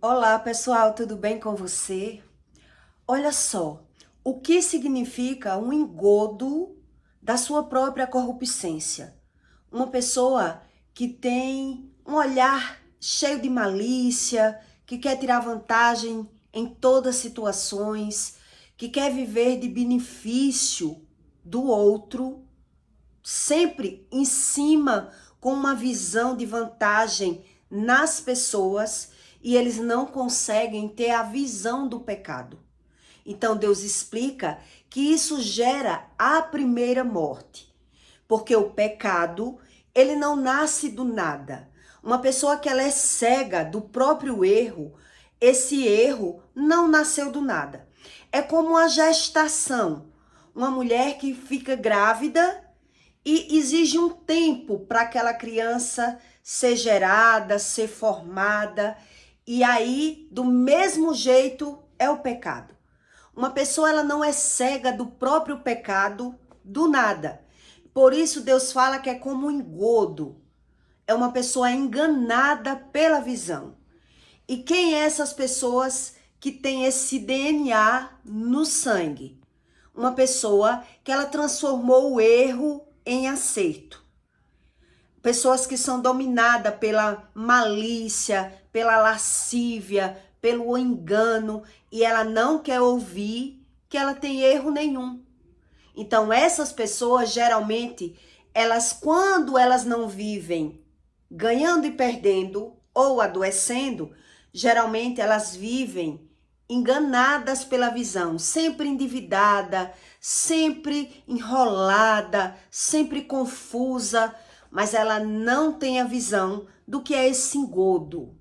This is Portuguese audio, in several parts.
Olá, pessoal, tudo bem com você? Olha só, o que significa um engodo da sua própria corruptência? Uma pessoa que tem um olhar cheio de malícia, que quer tirar vantagem em todas as situações, que quer viver de benefício do outro, sempre em cima com uma visão de vantagem nas pessoas e eles não conseguem ter a visão do pecado. Então Deus explica que isso gera a primeira morte, porque o pecado, ele não nasce do nada. Uma pessoa que ela é cega do próprio erro, esse erro não nasceu do nada. É como a gestação. Uma mulher que fica grávida e exige um tempo para aquela criança ser gerada, ser formada. E aí, do mesmo jeito, é o pecado. Uma pessoa ela não é cega do próprio pecado do nada. Por isso Deus fala que é como um engodo. É uma pessoa enganada pela visão. E quem é essas pessoas que têm esse DNA no sangue? Uma pessoa que ela transformou o erro em acerto. Pessoas que são dominadas pela malícia, pela lascívia, pelo engano, e ela não quer ouvir que ela tem erro nenhum. Então, essas pessoas, geralmente, elas, quando elas não vivem ganhando e perdendo ou adoecendo, geralmente elas vivem enganadas pela visão, sempre endividada, sempre enrolada, sempre confusa, mas ela não tem a visão do que é esse engodo,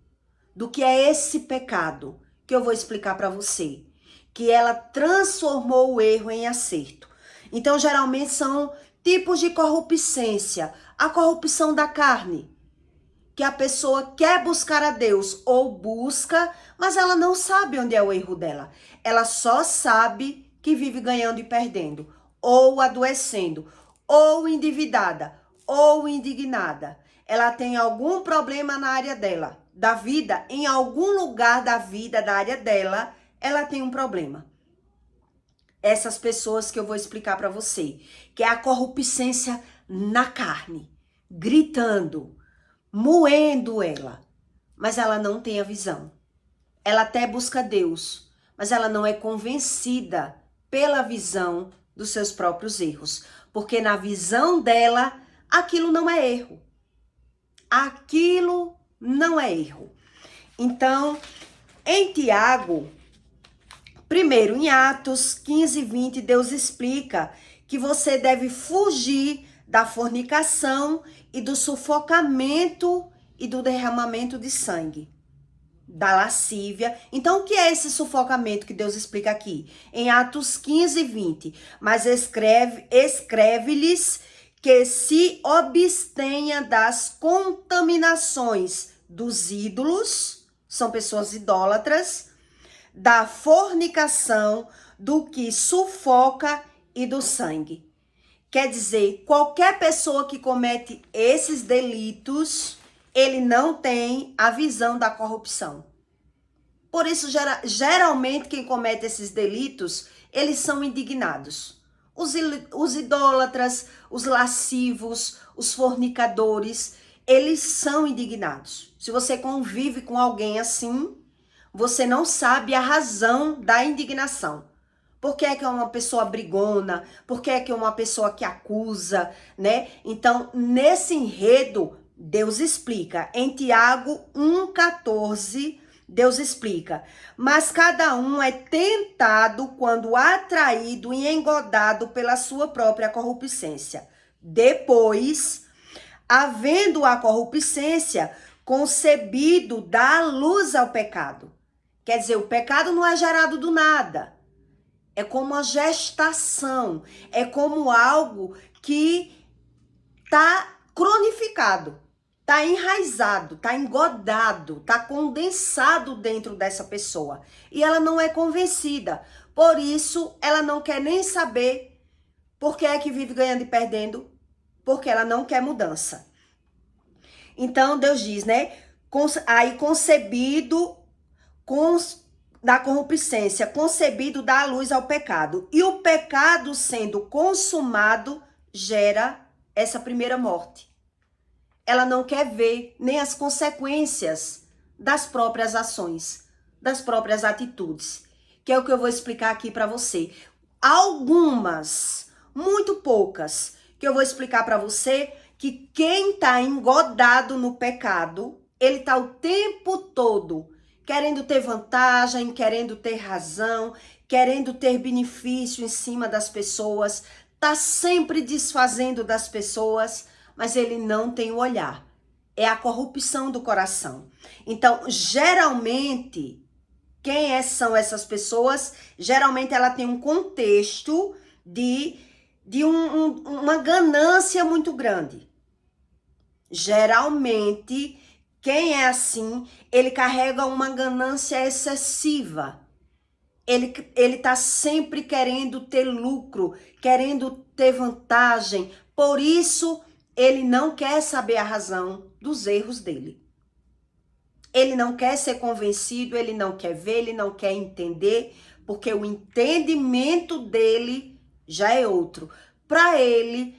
do que é esse pecado, que eu vou explicar para você, que ela transformou o erro em acerto. Então, geralmente são tipos de corruptência, a corrupção da carne, que a pessoa quer buscar a Deus ou busca, mas ela não sabe onde é o erro dela. Ela só sabe que vive ganhando e perdendo, ou adoecendo, ou endividada, ou indignada. Ela tem algum problema na área dela, da vida, em algum lugar da vida, da área dela, ela tem um problema. Essas pessoas que eu vou explicar para você, que é a corruptência na carne, gritando, moendo ela, mas ela não tem a visão. Ela até busca Deus, mas ela não é convencida pela visão dos seus próprios erros, porque na visão dela, aquilo não é erro. Aquilo não é erro. Então, em Tiago, primeiro, em Atos 15:20, Deus explica que você deve fugir da fornicação e do sufocamento e do derramamento de sangue, da lascívia. Então, o que é esse sufocamento que Deus explica aqui? Em Atos 15:20, mas escreve-lhes que se abstenha das contaminações dos ídolos, são pessoas idólatras, da fornicação, do que sufoca e do sangue. Quer dizer, qualquer pessoa que comete esses delitos, ele não tem a visão da corrupção. Por isso, geralmente, quem comete esses delitos, eles são indignados. Os idólatras, os lascivos, os fornicadores, eles são indignados. Se você convive com alguém assim, você não sabe a razão da indignação. Por que é uma pessoa brigona? Por que é uma pessoa que acusa, né? Então, nesse enredo, Deus explica. Em Tiago 1,14, Deus explica. Mas cada um é tentado quando atraído e engodado pela sua própria corruptência. Depois, havendo a corruptência, concebido dá luz ao pecado. Quer dizer, o pecado não é gerado do nada. É como a gestação. É como algo que está cronificado, está enraizado, está engodado, está condensado dentro dessa pessoa. E ela não é convencida. Por isso, ela não quer nem saber por que é que vive ganhando e perdendo, porque ela não quer mudança. Então, Deus diz, né? Aí concebido da concupiscência concebido dá a luz ao pecado. E o pecado sendo consumado gera essa primeira morte. Ela não quer ver nem as consequências das próprias ações, das próprias atitudes, que é o que eu vou explicar aqui para você. Algumas, muito poucas, que eu vou explicar para você que quem está engodado no pecado, ele está o tempo todo querendo ter vantagem, querendo ter razão, querendo ter benefício em cima das pessoas, tá sempre desfazendo das pessoas, mas ele não tem o olhar. É a corrupção do coração. Então, geralmente, são essas pessoas? Geralmente ela tem um contexto de uma ganância muito grande. Geralmente, quem é assim, ele carrega uma ganância excessiva. Ele tá sempre querendo ter lucro, querendo ter vantagem. Por isso, ele não quer saber a razão dos erros dele. Ele não quer ser convencido, ele não quer ver, ele não quer entender, porque o entendimento dele já é outro. Para ele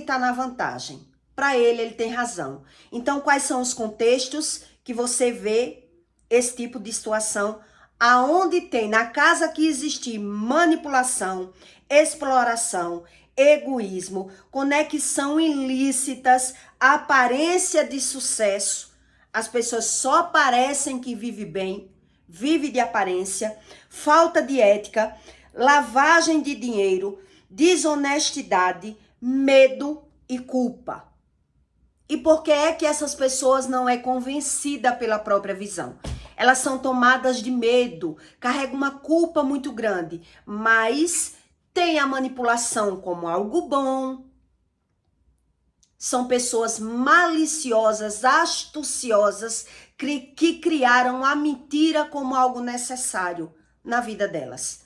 tá na vantagem. Para ele tem razão. Então, quais são os contextos que você vê esse tipo de situação? Aonde tem, na casa que existir manipulação, exploração, egoísmo, conexão ilícitas, aparência de sucesso, as pessoas só parecem que vivem bem, vive de aparência, falta de ética, lavagem de dinheiro, desonestidade, medo e culpa. E por que é que essas pessoas não é convencida pela própria visão? Elas são tomadas de medo, carregam uma culpa muito grande, mas tem a manipulação como algo bom. São pessoas maliciosas, astuciosas, que criaram a mentira como algo necessário na vida delas.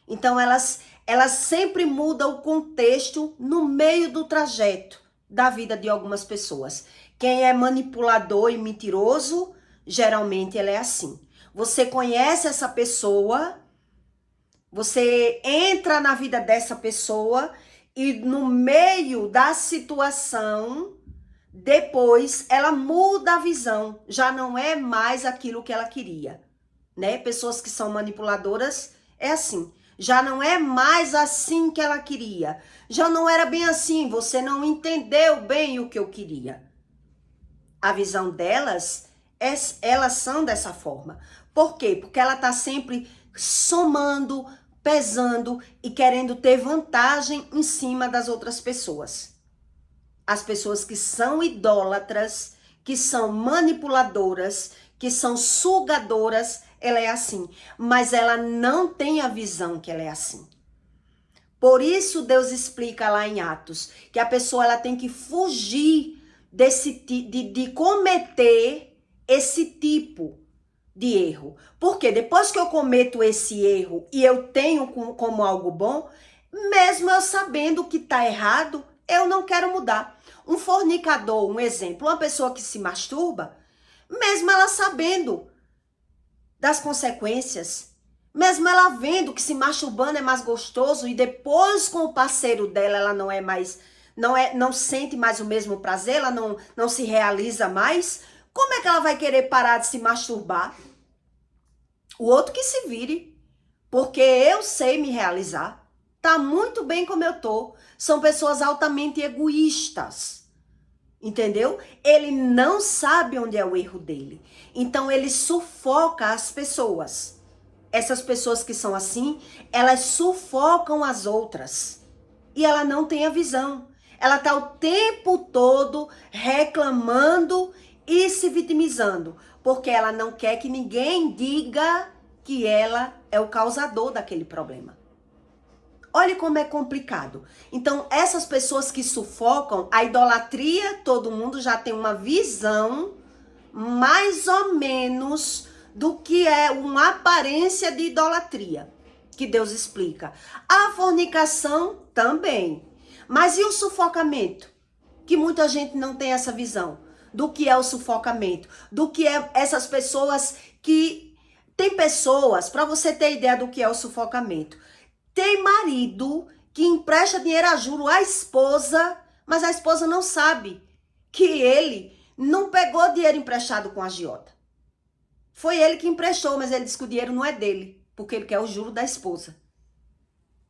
Então elas sempre mudam o contexto no meio do trajeto da vida de algumas pessoas. Quem é manipulador e mentiroso, geralmente ele é assim. Você conhece essa pessoa, você entra na vida dessa pessoa e no meio da situação, depois ela muda a visão, já não é mais aquilo que ela queria, né? Pessoas que são manipuladoras é assim. Já não é mais assim que ela queria. Já não era bem assim. Você não entendeu bem o que eu queria. A visão delas, elas são dessa forma. Por quê? Porque ela está sempre somando, pesando e querendo ter vantagem em cima das outras pessoas. As pessoas que são idólatras, que são manipuladoras, que são sugadoras, ela é assim, mas ela não tem a visão que ela é assim. Por isso Deus explica lá em Atos que a pessoa ela tem que fugir de cometer esse tipo de erro. Porque depois que eu cometo esse erro e eu tenho como algo bom, mesmo eu sabendo que está errado, eu não quero mudar. Um fornicador, um exemplo, uma pessoa que se masturba, mesmo ela sabendo das consequências, mesmo ela vendo que se masturbando é mais gostoso e depois com o parceiro dela ela não sente mais o mesmo prazer, ela não se realiza mais, como é que ela vai querer parar de se masturbar? O outro que se vire, porque eu sei me realizar, tá muito bem como eu tô. São pessoas altamente egoístas. Entendeu? Ele não sabe onde é o erro dele. Então ele sufoca as pessoas. Essas pessoas que são assim, elas sufocam as outras. E ela não tem a visão. Ela tá o tempo todo reclamando e se vitimizando. Porque ela não quer que ninguém diga que ela é o causador daquele problema. Olha como é complicado. Então, essas pessoas que sufocam, a idolatria, todo mundo já tem uma visão mais ou menos do que é uma aparência de idolatria, que Deus explica. A fornicação também. Mas e o sufocamento? Que muita gente não tem essa visão do que é o sufocamento, do que é essas pessoas que tem Tem pessoas, para você ter ideia do que é o sufocamento, tem marido que empresta dinheiro a juro à esposa, mas a esposa não sabe que ele não pegou dinheiro emprestado com a agiota. Foi ele que emprestou, mas ele disse que o dinheiro não é dele, porque ele quer o juro da esposa.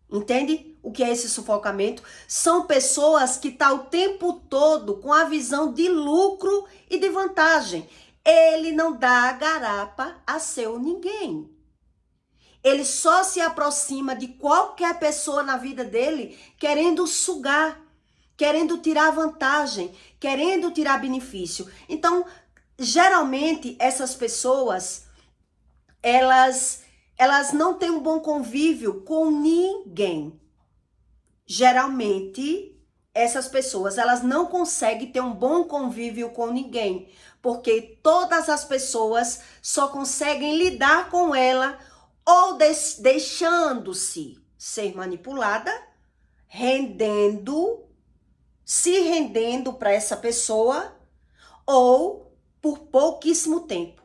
Entende o que é esse sufocamento? São pessoas que estão o tempo todo com a visão de lucro e de vantagem. Ele não dá garapa a seu ninguém. Ele só se aproxima de qualquer pessoa na vida dele querendo sugar, querendo tirar vantagem, querendo tirar benefício. Então, geralmente, essas pessoas, elas não têm um bom convívio com ninguém. Geralmente, essas pessoas, elas não conseguem ter um bom convívio com ninguém, porque todas as pessoas só conseguem lidar com ela ou deixando-se ser manipulada, se rendendo para essa pessoa, ou por pouquíssimo tempo.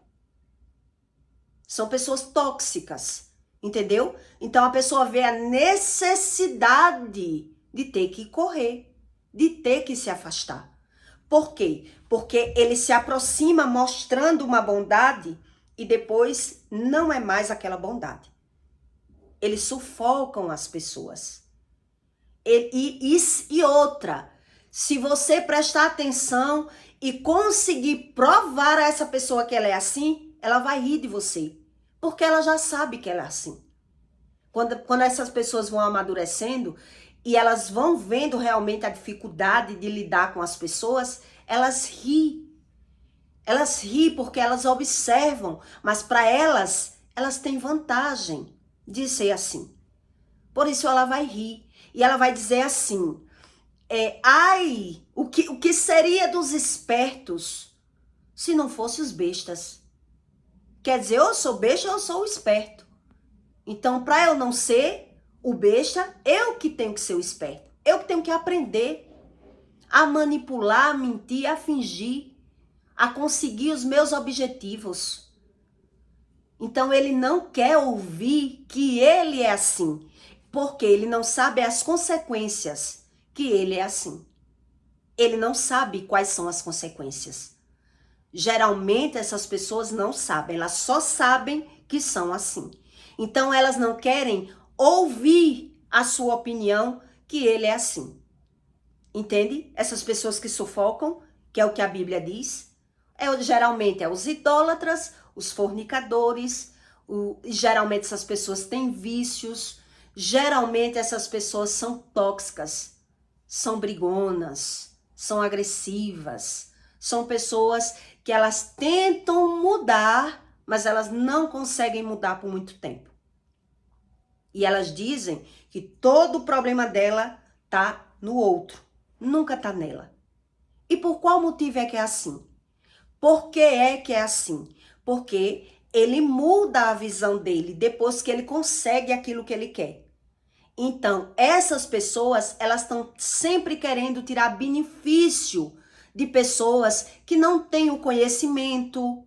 São pessoas tóxicas, entendeu? Então a pessoa vê a necessidade de ter que correr, de ter que se afastar. Por quê? Porque ele se aproxima mostrando uma bondade e depois não é mais aquela bondade. Eles sufocam as pessoas. E outra, se você prestar atenção e conseguir provar a essa pessoa que ela é assim, ela vai rir de você. Porque ela já sabe que ela é assim. Quando essas pessoas vão amadurecendo e elas vão vendo realmente a dificuldade de lidar com as pessoas, elas riem. Elas riem porque elas observam, mas para elas têm vantagem de ser assim. Por isso ela vai rir. E ela vai dizer assim, ai, o que seria dos espertos se não fossem os bestas? Quer dizer, eu sou besta ou eu sou o esperto. Então, para eu não ser o besta, eu que tenho que ser o esperto. Eu que tenho que aprender a manipular, a mentir, a fingir, a conseguir os meus objetivos. Então, ele não quer ouvir que ele é assim, porque ele não sabe as consequências que ele é assim. Ele não sabe quais são as consequências. Geralmente essas pessoas não sabem, elas só sabem que são assim. Então elas não querem ouvir a sua opinião que ele é assim. Entende? Essas pessoas que sufocam, que é o que a Bíblia diz, geralmente os idólatras, os fornicadores, geralmente essas pessoas têm vícios, geralmente essas pessoas são tóxicas, são brigonas, são agressivas, são pessoas que elas tentam mudar, mas elas não conseguem mudar por muito tempo. E elas dizem que todo o problema dela tá no outro, nunca tá nela. E por qual motivo é que é assim? Por que é que é assim? Porque ele muda a visão dele depois que ele consegue aquilo que ele quer. Então, essas pessoas, elas estão sempre querendo tirar benefício de pessoas que não têm o conhecimento,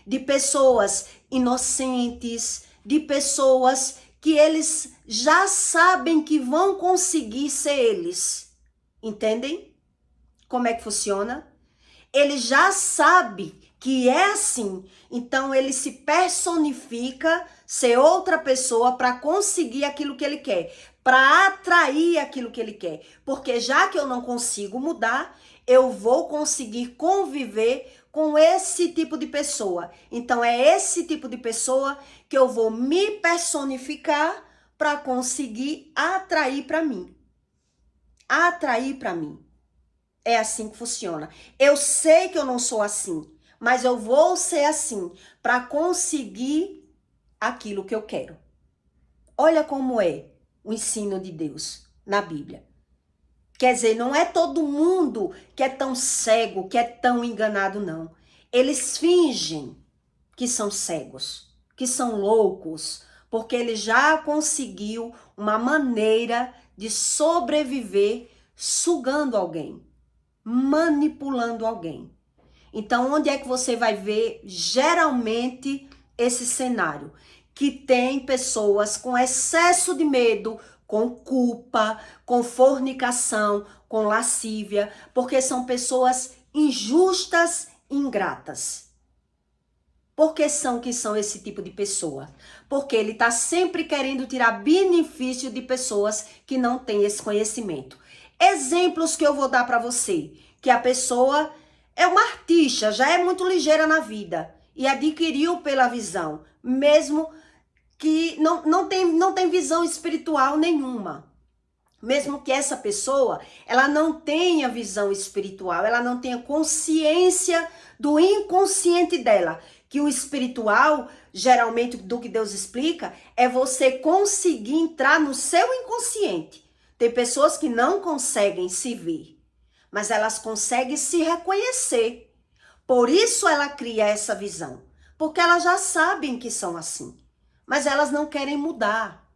de pessoas inocentes, de pessoas que eles já sabem que vão conseguir ser eles. Entendem como é que funciona? Ele já sabe que é assim, então ele se personifica ser outra pessoa para conseguir aquilo que ele quer, para atrair aquilo que ele quer. Porque já que eu não consigo mudar, eu vou conseguir conviver com esse tipo de pessoa. Então é esse tipo de pessoa que eu vou me personificar para conseguir atrair para mim. Atrair para mim. É assim que funciona. Eu sei que eu não sou assim, mas eu vou ser assim para conseguir aquilo que eu quero. Olha como é o ensino de Deus na Bíblia. Quer dizer, não é todo mundo que é tão cego, que é tão enganado, não. Eles fingem que são cegos, que são loucos, porque ele já conseguiu uma maneira de sobreviver sugando alguém, manipulando alguém. Então, onde é que você vai ver geralmente esse cenário? que tem pessoas com excesso de medo, com culpa, com fornicação, com lascívia, porque são pessoas injustas e ingratas. Por que são esse tipo de pessoa? Porque ele está sempre querendo tirar benefício de pessoas que não têm esse conhecimento. Exemplos que eu vou dar para você, que a pessoa é uma artista, já é muito ligeira na vida e adquiriu pela visão, mesmo que não tem visão espiritual nenhuma. Mesmo que essa pessoa, ela não tenha visão espiritual, ela não tenha consciência do inconsciente dela, que o espiritual, geralmente do que Deus explica, é você conseguir entrar no seu inconsciente. Tem pessoas que não conseguem se ver, mas elas conseguem se reconhecer. Por isso ela cria essa visão, porque elas já sabem que são assim, mas elas não querem mudar,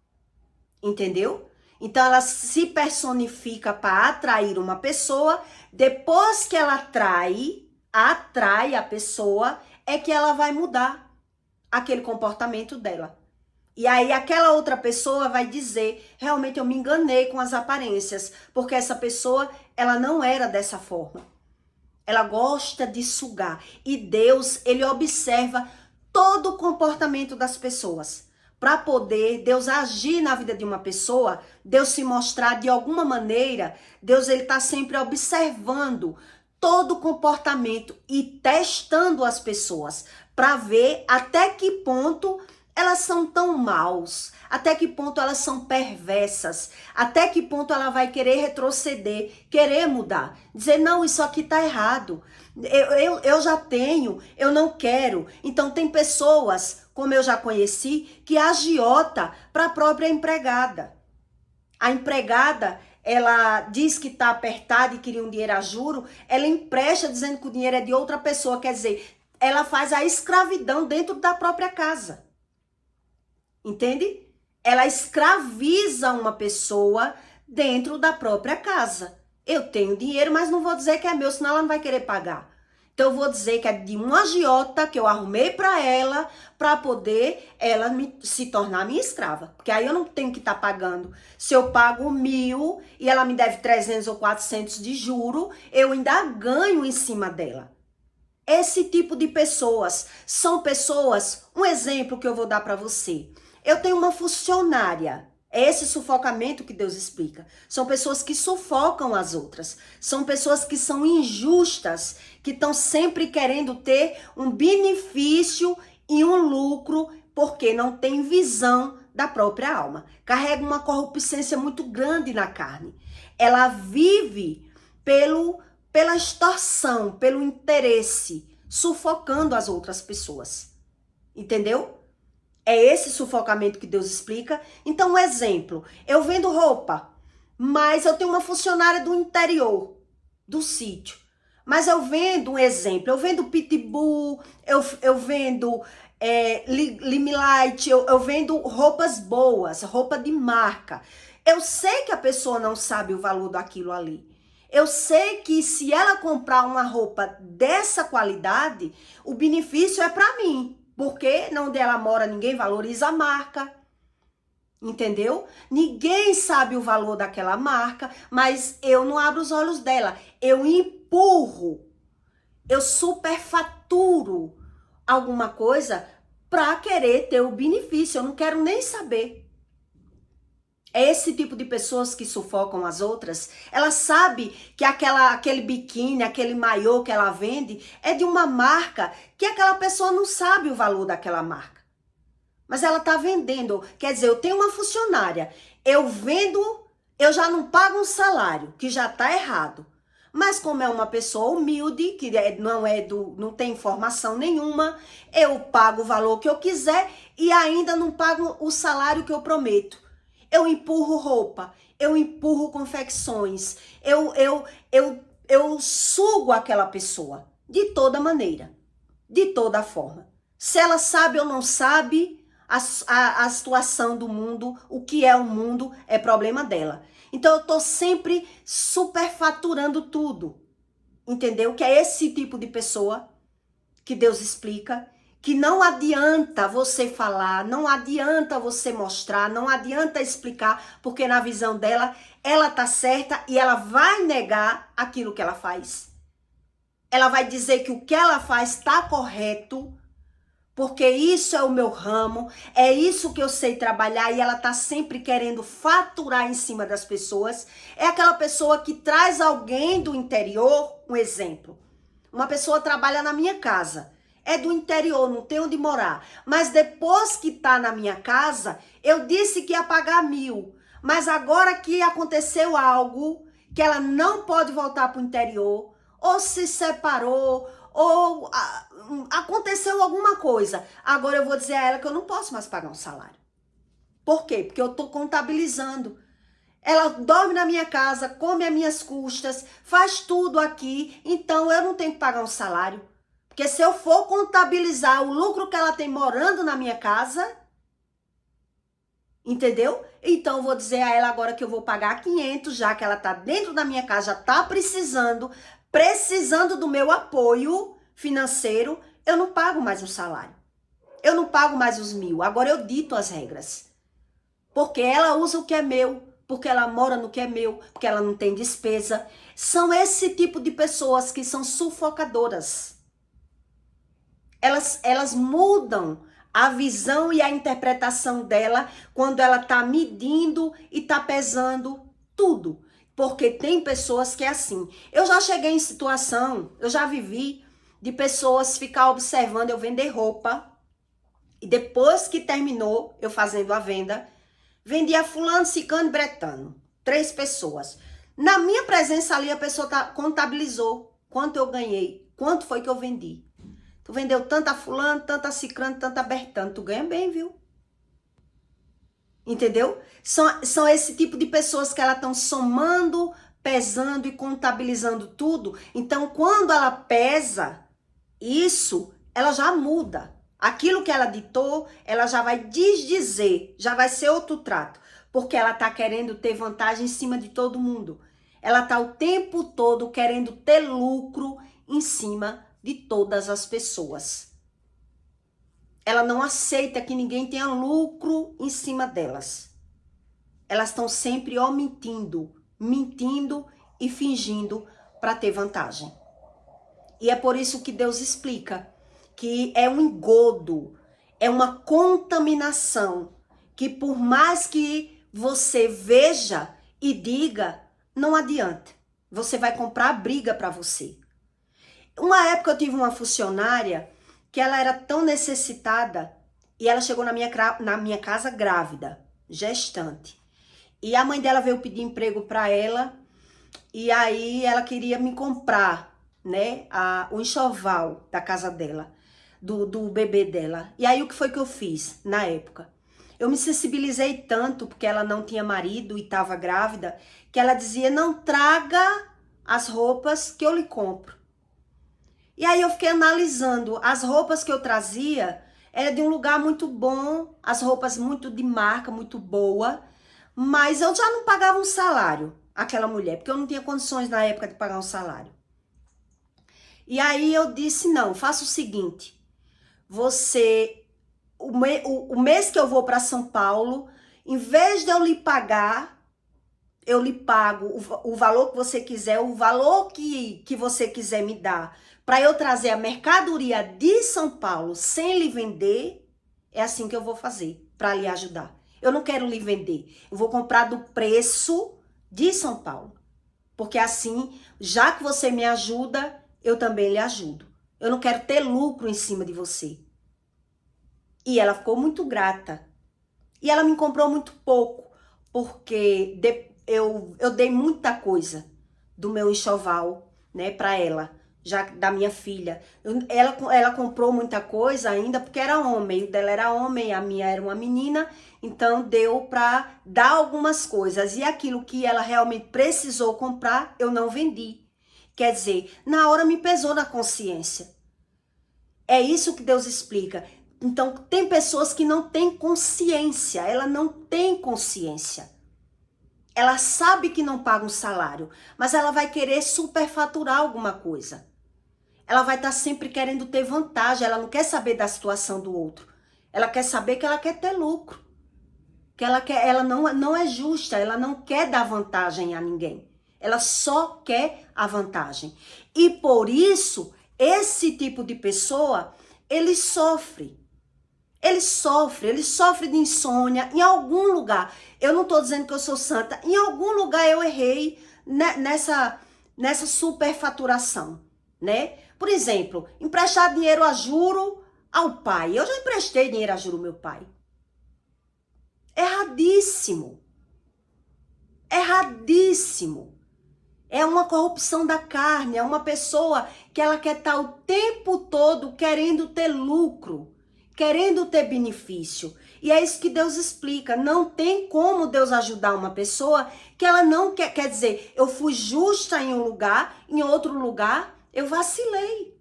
entendeu? Então ela se personifica para atrair uma pessoa, depois que ela atrai a pessoa, é que ela vai mudar aquele comportamento dela. E aí aquela outra pessoa vai dizer, realmente eu me enganei com as aparências, porque essa pessoa, ela não era dessa forma. Ela gosta de sugar. E Deus, ele observa todo o comportamento das pessoas. Para poder Deus agir na vida de uma pessoa, Deus se mostrar de alguma maneira, Deus ele está sempre observando todo o comportamento e testando as pessoas para ver até que ponto elas são tão maus, até que ponto elas são perversas, até que ponto ela vai querer retroceder, querer mudar, dizer não, isso aqui tá errado, eu já tenho, eu não quero. Então tem pessoas, como eu já conheci, que agiota para a própria empregada. A empregada, ela diz que está apertada e queria um dinheiro a juro, ela empresta dizendo que o dinheiro é de outra pessoa, quer dizer, ela faz a escravidão dentro da própria casa. Entende? Ela escraviza uma pessoa dentro da própria casa. Eu tenho dinheiro, mas não vou dizer que é meu, senão ela não vai querer pagar. Então eu vou dizer que é de uma agiota que eu arrumei para ela, para poder ela se tornar minha escrava. Porque aí eu não tenho que estar pagando. Se eu pago 1.000 e ela me deve 300 ou 400 de juro, eu ainda ganho em cima dela. Esse tipo de pessoas são pessoas, um exemplo que eu vou dar para você. Eu tenho uma funcionária, é esse sufocamento que Deus explica. São pessoas que sufocam as outras, são pessoas que são injustas, que estão sempre querendo ter um benefício e um lucro, porque não tem visão da própria alma. Carrega uma corruptência muito grande na carne. Ela vive pela extorsão, pelo interesse, sufocando as outras pessoas. Entendeu? É esse sufocamento que Deus explica. Então, um exemplo, eu vendo roupa, mas eu tenho uma funcionária do interior, do sítio. Mas eu vendo, um exemplo, eu vendo pitbull, eu vendo Limelight, eu vendo roupas boas, roupa de marca. Eu sei que a pessoa não sabe o valor daquilo ali. Eu sei que se ela comprar uma roupa dessa qualidade, o benefício é para mim. Porque onde ela mora ninguém valoriza a marca, entendeu? Ninguém sabe o valor daquela marca, mas eu não abro os olhos dela. Eu empurro, eu superfaturo alguma coisa para querer ter o benefício. Eu não quero nem saber. É esse tipo de pessoas que sufocam as outras. Ela sabe que aquele biquíni, aquele maiô que ela vende é de uma marca que aquela pessoa não sabe o valor daquela marca. Mas ela tá vendendo. Quer dizer, eu tenho uma funcionária, eu vendo, eu já não pago um salário, que já tá errado. Mas como é uma pessoa humilde, que não tem informação nenhuma, eu pago o valor que eu quiser e ainda não pago o salário que eu prometo. Eu empurro roupa, eu empurro confecções, eu sugo aquela pessoa de toda maneira, de toda forma. Se ela sabe ou não sabe a situação do mundo, o que é o mundo, é problema dela. Então eu tô sempre superfaturando tudo, entendeu? Que é esse tipo de pessoa que Deus explica, que não adianta você falar, não adianta você mostrar, não adianta explicar, porque na visão dela, ela tá certa e ela vai negar aquilo que ela faz. Ela vai dizer que o que ela faz tá correto, porque isso é o meu ramo, é isso que eu sei trabalhar, e ela tá sempre querendo faturar em cima das pessoas. É aquela pessoa que traz alguém do interior, um exemplo. Uma pessoa trabalha na minha casa, é do interior, não tem onde morar. Mas depois que tá na minha casa, eu disse que ia pagar 1.000. Mas agora que aconteceu algo, que ela não pode voltar pro interior, ou se separou, ou aconteceu alguma coisa. Agora eu vou dizer a ela que eu não posso mais pagar um salário. Por quê? Porque eu tô contabilizando. Ela dorme na minha casa, come as minhas custas, faz tudo aqui, então eu não tenho que pagar um salário. Porque se eu for contabilizar o lucro que ela tem morando na minha casa, entendeu? Então eu vou dizer a ela agora que eu vou pagar 500, já que ela tá dentro da minha casa, já tá precisando do meu apoio financeiro, eu não pago mais um salário. Eu não pago mais os 1.000, agora eu dito as regras. Porque ela usa o que é meu, porque ela mora no que é meu, porque ela não tem despesa. São esse tipo de pessoas que são sufocadoras. Elas mudam a visão e a interpretação dela quando ela tá medindo e tá pesando tudo. Porque tem pessoas que é assim. Eu já cheguei em situação, eu já vivi de pessoas ficar observando eu vender roupa. E depois que terminou eu fazendo a venda, vendia fulano, ciclano e bretano. 3 pessoas. Na minha presença ali, a pessoa contabilizou quanto eu ganhei, quanto foi que eu vendi. Tu vendeu tanto a fulano, tanto a ciclano, tanto a bertano. Tu ganha bem, viu? Entendeu? São esse tipo de pessoas que elas estão somando, pesando e contabilizando tudo. Então, quando ela pesa isso, ela já muda. Aquilo que ela ditou, ela já vai desdizer, já vai ser outro trato. Porque ela tá querendo ter vantagem em cima de todo mundo. Ela tá o tempo todo querendo ter lucro em cima de todas as pessoas. Ela não aceita que ninguém tenha lucro em cima delas. Elas estão sempre mentindo e fingindo para ter vantagem. E é por isso que Deus explica que é um engodo, é uma contaminação, que por mais que você veja e diga, não adianta. Você vai comprar briga para você. Uma época eu tive uma funcionária que ela era tão necessitada e ela chegou na minha casa grávida, gestante. E a mãe dela veio pedir emprego para ela e aí ela queria me comprar, né, o enxoval da casa dela, do bebê dela. E aí o que foi que eu fiz na época? Eu me sensibilizei tanto porque ela não tinha marido e estava grávida, que ela dizia, não traga as roupas que eu lhe compro. E aí eu fiquei analisando, as roupas que eu trazia era de um lugar muito bom, as roupas muito de marca, muito boa, mas eu já não pagava um salário, aquela mulher, porque eu não tinha condições na época de pagar um salário. E aí eu disse, não, faça o seguinte, o mês que eu vou para São Paulo, em vez de eu lhe pagar, eu lhe pago o valor que você quiser, o valor que você quiser me dar, para eu trazer a mercadoria de São Paulo sem lhe vender, é assim que eu vou fazer, para lhe ajudar. Eu não quero lhe vender, eu vou comprar do preço de São Paulo. Porque assim, já que você me ajuda, eu também lhe ajudo. Eu não quero ter lucro em cima de você. E ela ficou muito grata. E ela me comprou muito pouco, porque eu dei muita coisa do meu enxoval, né, para ela, já da minha filha. Ela comprou muita coisa ainda porque era homem, o dela era homem, a minha era uma menina, então deu para dar algumas coisas. E aquilo que ela realmente precisou comprar, eu não vendi. Quer dizer, na hora me pesou na consciência. É isso que Deus explica. Então, tem pessoas que não têm consciência, ela não tem consciência. Ela sabe que não paga um salário, mas ela vai querer superfaturar alguma coisa. Ela vai estar sempre querendo ter vantagem, ela não quer saber da situação do outro. Ela quer saber que ela quer ter lucro. Que ela não é justa, ela não quer dar vantagem a ninguém. Ela só quer a vantagem. E por isso, esse tipo de pessoa, ele sofre. Ele sofre de insônia em algum lugar. Eu não estou dizendo que eu sou santa. Em algum lugar eu errei nessa superfaturação, né? Por exemplo, emprestar dinheiro a juro ao pai. Eu já emprestei dinheiro a juro ao meu pai. Erradíssimo. Erradíssimo. É uma corrupção da carne, é uma pessoa que ela quer estar o tempo todo querendo ter lucro, querendo ter benefício. E é isso que Deus explica. Não tem como Deus ajudar uma pessoa que ela não quer. Quer dizer, eu fui justa em um lugar, em outro lugar eu vacilei.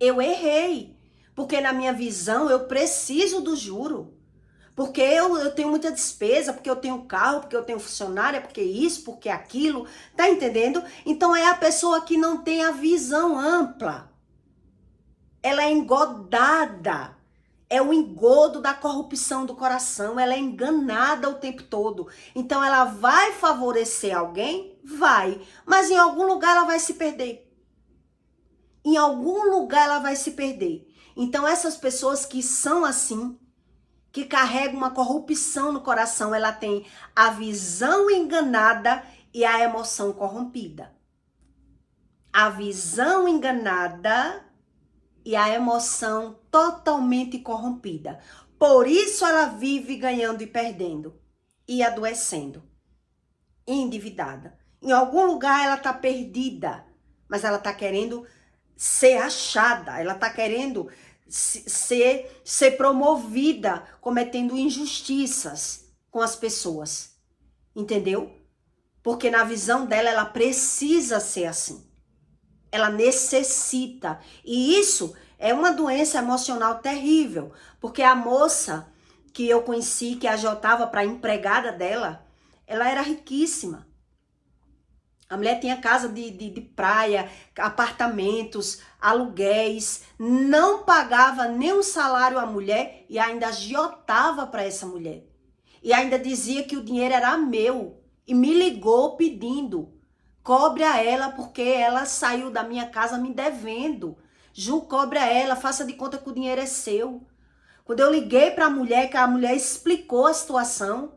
Eu errei. Porque na minha visão eu preciso do juro. Porque eu tenho muita despesa, porque eu tenho carro, porque eu tenho funcionária, porque isso, porque aquilo. Tá entendendo? Então é a pessoa que não tem a visão ampla. Ela é engodada. É o engodo da corrupção do coração. Ela é enganada o tempo todo. Então ela vai favorecer alguém? Vai. Mas em algum lugar ela vai se perder. Em algum lugar ela vai se perder. Então essas pessoas que são assim, que carrega uma corrupção no coração, ela tem a visão enganada e a emoção corrompida. A visão enganada e a emoção totalmente corrompida. Por isso ela vive ganhando e perdendo, e adoecendo, e endividada. Em algum lugar ela está perdida, mas ela está querendo ser achada, ela está querendo ser promovida, cometendo injustiças com as pessoas, entendeu? Porque na visão dela, ela precisa ser assim. Ela necessita. E isso é uma doença emocional terrível, porque a moça que eu conheci, que agiotava para a empregada dela, ela era riquíssima. A mulher tinha casa de praia, apartamentos, aluguéis, não pagava nem um salário à mulher e ainda agiotava para essa mulher. E ainda dizia que o dinheiro era meu e me ligou pedindo, cobre a ela porque ela saiu da minha casa me devendo. Ju, cobre a ela, faça de conta que o dinheiro é seu. Quando eu liguei para a mulher, que a mulher explicou a situação,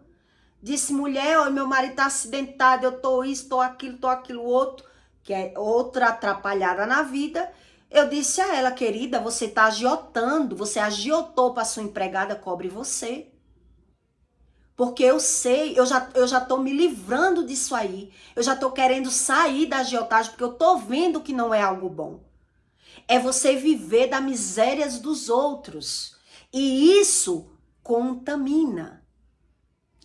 disse, mulher, ó, meu marido tá acidentado, eu tô isso, tô aquilo outro, que é outra atrapalhada na vida. Eu disse a ela, querida, você tá agiotando, você agiotou para sua empregada, cobre você. Porque eu sei, eu já tô me livrando disso aí. Eu já tô querendo sair da agiotagem, porque eu tô vendo que não é algo bom. É você viver das misérias dos outros. E isso contamina.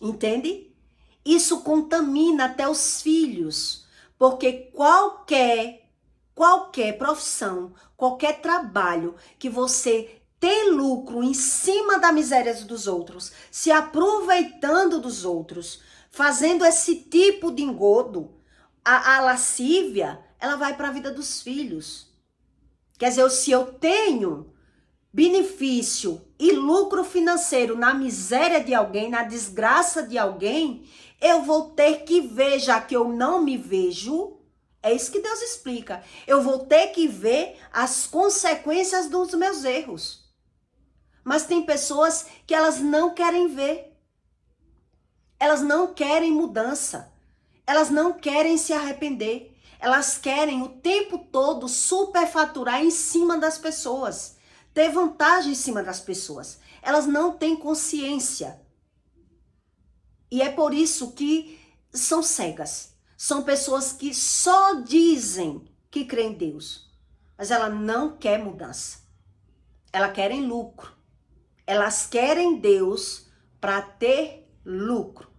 Entende? Isso contamina até os filhos, porque qualquer profissão, qualquer trabalho que você tem lucro em cima das misérias dos outros, se aproveitando dos outros, fazendo esse tipo de engodo, a lascívia, ela vai para a vida dos filhos. Quer dizer, se eu tenho benefício e lucro financeiro na miséria de alguém, na desgraça de alguém, eu vou ter que ver, já que eu não me vejo, é isso que Deus explica, eu vou ter que ver as consequências dos meus erros. Mas tem pessoas que elas não querem ver, elas não querem mudança, elas não querem se arrepender, elas querem o tempo todo superfaturar em cima das pessoas, ter vantagem em cima das pessoas. Elas não têm consciência. E é por isso que são cegas. São pessoas que só dizem que creem em Deus. Mas ela não quer mudança. Elas querem lucro. Elas querem Deus para ter lucro.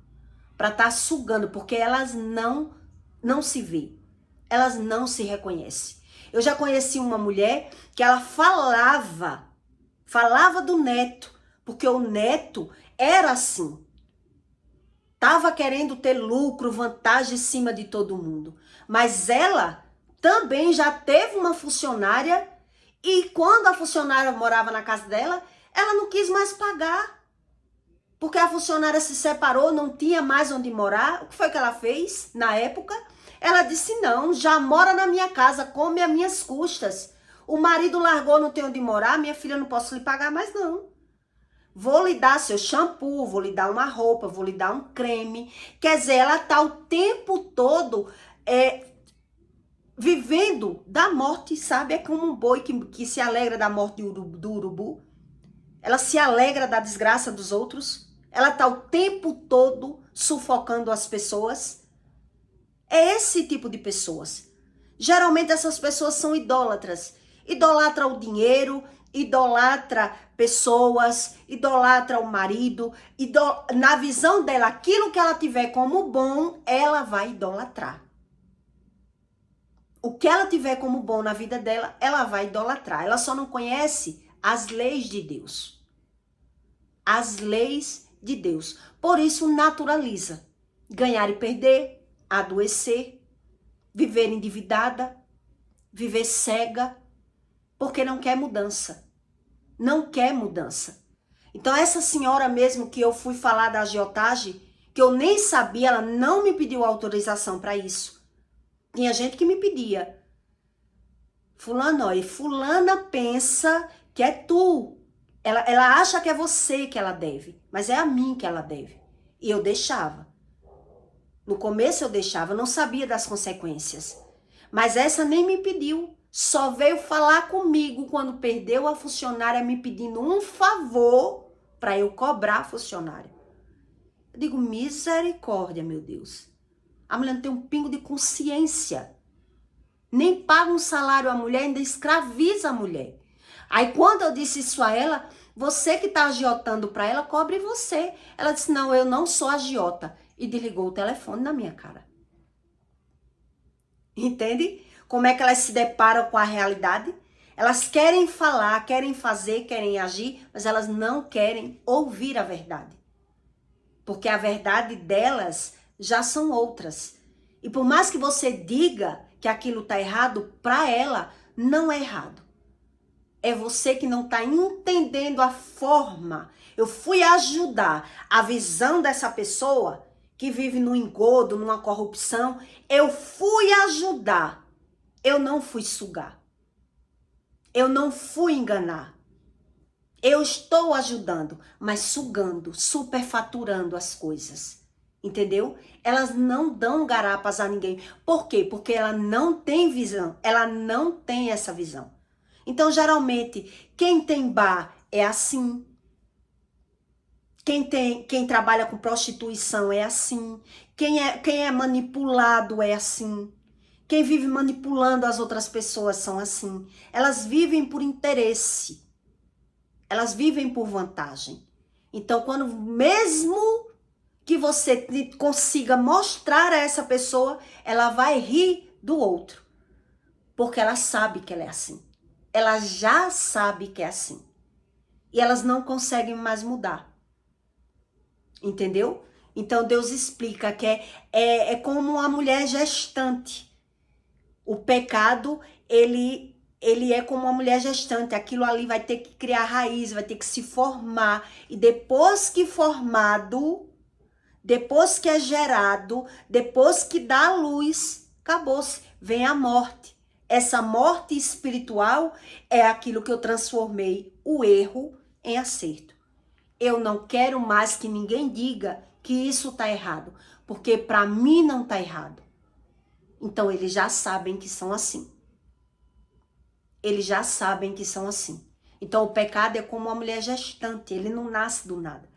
Para estar sugando. Porque elas não se veem. Elas não se reconhecem. Eu já conheci uma mulher que ela falava do neto, porque o neto era assim. Tava querendo ter lucro, vantagem em cima de todo mundo. Mas ela também já teve uma funcionária e quando a funcionária morava na casa dela, ela não quis mais pagar. Porque a funcionária se separou, não tinha mais onde morar. O que foi que ela fez na época? Ela disse, não, já mora na minha casa, come às minhas custas. O marido largou, não tem onde morar, minha filha, não posso lhe pagar mais não. Vou lhe dar seu shampoo, vou lhe dar uma roupa, vou lhe dar um creme. Quer dizer, ela está o tempo todo vivendo da morte, sabe? É como um boi que se alegra da morte do urubu. Ela se alegra da desgraça dos outros. Ela está o tempo todo sufocando as pessoas. É esse tipo de pessoas. Geralmente essas pessoas são idólatras. Idolatra o dinheiro, idolatra pessoas, idolatra o marido. Na visão dela, aquilo que ela tiver como bom, ela vai idolatrar. O que ela tiver como bom na vida dela, ela vai idolatrar. Ela só não conhece as leis de Deus. As leis de Deus. Por isso naturaliza. Ganhar e perder, adoecer, viver endividada, viver cega, porque não quer mudança. Não quer mudança. Então essa senhora mesmo que eu fui falar da agiotagem, que eu nem sabia, ela não me pediu autorização para isso. Tinha gente que me pedia. Fulana pensa que é tu. Ela acha que é você que ela deve, mas é a mim que ela deve. E eu deixava. No começo eu deixava, eu não sabia das consequências. Mas essa nem me pediu. Só veio falar comigo quando perdeu a funcionária me pedindo um favor para eu cobrar a funcionária. Eu digo, misericórdia, meu Deus. A mulher não tem um pingo de consciência. Nem paga um salário à mulher, ainda escraviza a mulher. Aí quando eu disse isso a ela, você que tá agiotando para ela, cobre você. Ela disse, não, eu não sou agiota. E desligou o telefone na minha cara. Entende? Como é que elas se deparam com a realidade? Elas querem falar, querem fazer, querem agir, mas elas não querem ouvir a verdade. Porque a verdade delas já são outras. E por mais que você diga que aquilo tá errado, para ela não é errado. É você que não tá entendendo a forma. Eu fui ajudar a visão dessa pessoa que vive no engodo, numa corrupção. Eu fui ajudar. Eu não fui sugar. Eu não fui enganar. Eu estou ajudando, mas sugando, superfaturando as coisas. Entendeu? Elas não dão garapas a ninguém. Por quê? Porque ela não tem visão. Ela não tem essa visão. Então, geralmente, quem tem bar é assim. Quem trabalha com prostituição é assim. Quem é manipulado é assim. Quem vive manipulando as outras pessoas são assim. Elas vivem por interesse. Elas vivem por vantagem. Então, quando mesmo que você consiga mostrar a essa pessoa, ela vai rir do outro. Porque ela sabe que ela é assim. Ela já sabe que é assim. E elas não conseguem mais mudar. Entendeu? Então Deus explica que é como uma mulher gestante. O pecado, ele é como uma mulher gestante. Aquilo ali vai ter que criar raiz, vai ter que se formar. E depois que formado, depois que é gerado, depois que dá a luz, acabou-se. Vem a morte. Essa morte espiritual é aquilo que eu transformei o erro em acerto. Eu não quero mais que ninguém diga que isso está errado, porque para mim não está errado. Então eles já sabem que são assim. Eles já sabem que são assim. Então o pecado é como uma mulher gestante, ele não nasce do nada.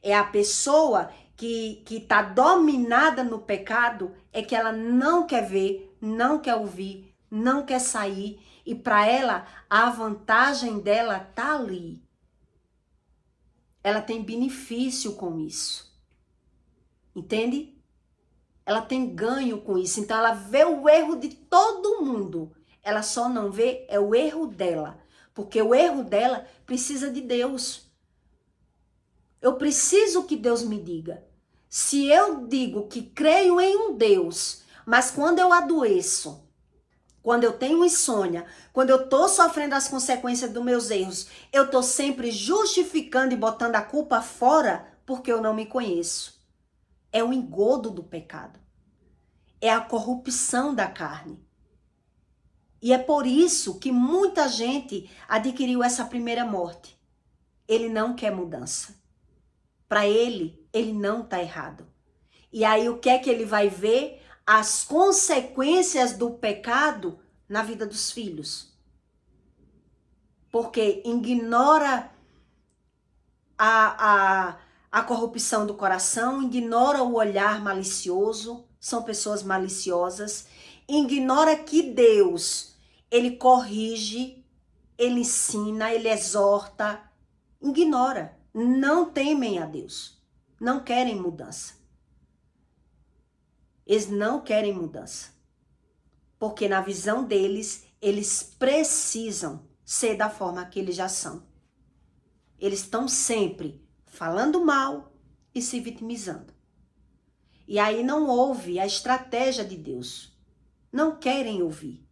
É a pessoa que está dominada no pecado, é que ela não quer ver, não quer ouvir, não quer sair, e para ela a vantagem dela tá ali. Ela tem benefício com isso. Entende? Ela tem ganho com isso. Então ela vê o erro de todo mundo. Ela só não vê o erro dela. Porque o erro dela precisa de Deus. Eu preciso que Deus me diga. Se eu digo que creio em um Deus, mas quando eu adoeço, quando eu tenho insônia, quando eu tô sofrendo as consequências dos meus erros, eu tô sempre justificando e botando a culpa fora porque eu não me conheço. É o engodo do pecado. É a corrupção da carne. E é por isso que muita gente adquiriu essa primeira morte. Ele não quer mudança. Para ele não está errado. E aí o que é que ele vai ver? As consequências do pecado na vida dos filhos. Porque ignora a corrupção do coração, ignora o olhar malicioso, são pessoas maliciosas, ignora que Deus, ele corrige, ele ensina, ele exorta, ignora, não temem a Deus, não querem mudança. Eles não querem mudança, porque na visão deles, eles precisam ser da forma que eles já são. Eles estão sempre falando mal e se vitimizando. E aí não ouve a estratégia de Deus. Não querem ouvir.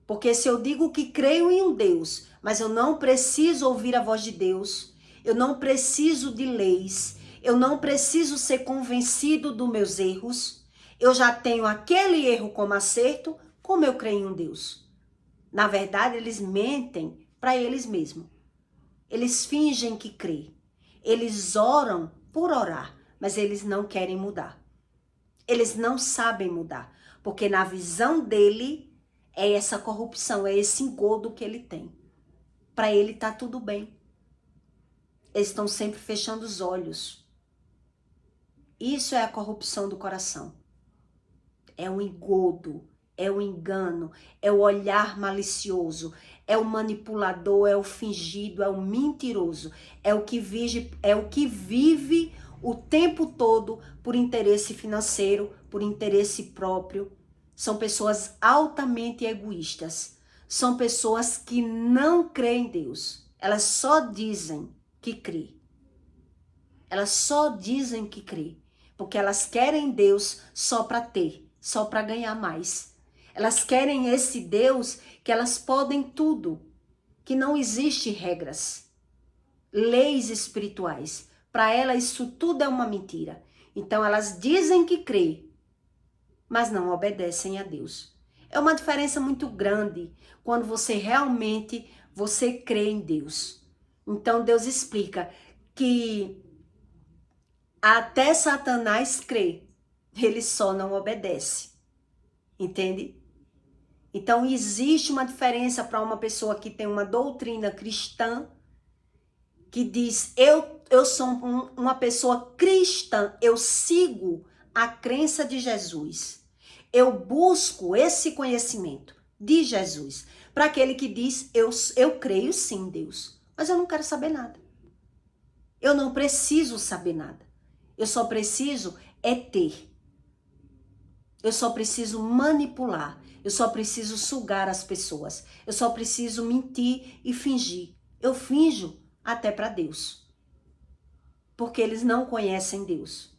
Porque se eu digo que creio em um Deus, mas eu não preciso ouvir a voz de Deus, eu não preciso de leis, eu não preciso ser convencido dos meus erros, eu já tenho aquele erro como acerto, como eu creio em um Deus. Na verdade, eles mentem para eles mesmos. Eles fingem que crê. Eles oram por orar, mas eles não querem mudar. Eles não sabem mudar, porque na visão dele é essa corrupção, é esse engodo que ele tem. Para ele tá tudo bem. Eles estão sempre fechando os olhos. Isso é a corrupção do coração. É o engodo, é o engano, é o olhar malicioso, é o manipulador, é o fingido, é o mentiroso, é o que vive o tempo todo por interesse financeiro, por interesse próprio. São pessoas altamente egoístas. São pessoas que não creem em Deus. Elas só dizem que crê. Elas só dizem que crê, porque elas querem Deus só para ter, só para ganhar mais. Elas querem esse Deus que elas podem tudo, que não existe regras, leis espirituais. Para elas isso tudo é uma mentira. Então elas dizem que crê, mas não obedecem a Deus. É uma diferença muito grande quando você realmente crê em Deus. Então Deus explica que até Satanás crê, ele só não obedece. Entende? Então existe uma diferença para uma pessoa que tem uma doutrina cristã, que diz, eu sou uma pessoa cristã, eu sigo a crença de Jesus. Eu busco esse conhecimento de Jesus. Para aquele que diz, eu creio sim em Deus, mas eu não quero saber nada. Eu não preciso saber nada. Eu só preciso é ter. Eu só preciso manipular. Eu só preciso sugar as pessoas. Eu só preciso mentir e fingir. Eu finjo até para Deus. Porque eles não conhecem Deus.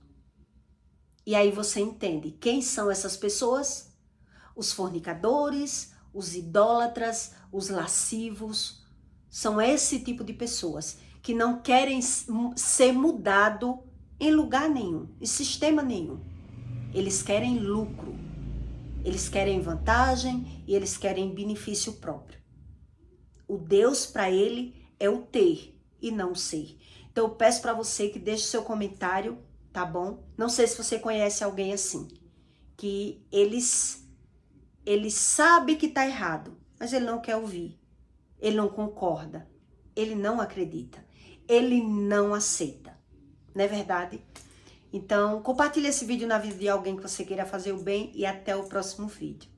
E aí você entende quem são essas pessoas? Os fornicadores, os idólatras, os lascivos. São esse tipo de pessoas que não querem ser mudado em lugar nenhum, em sistema nenhum. Eles querem lucro, eles querem vantagem e eles querem benefício próprio. O Deus para ele é o ter e não o ser. Então eu peço para você que deixe seu comentário, tá bom? Não sei se você conhece alguém assim, que ele sabe que tá errado, mas ele não quer ouvir, ele não concorda, ele não acredita, ele não aceita, não é verdade? Então, compartilhe esse vídeo na vida de alguém que você queira fazer o bem e até o próximo vídeo.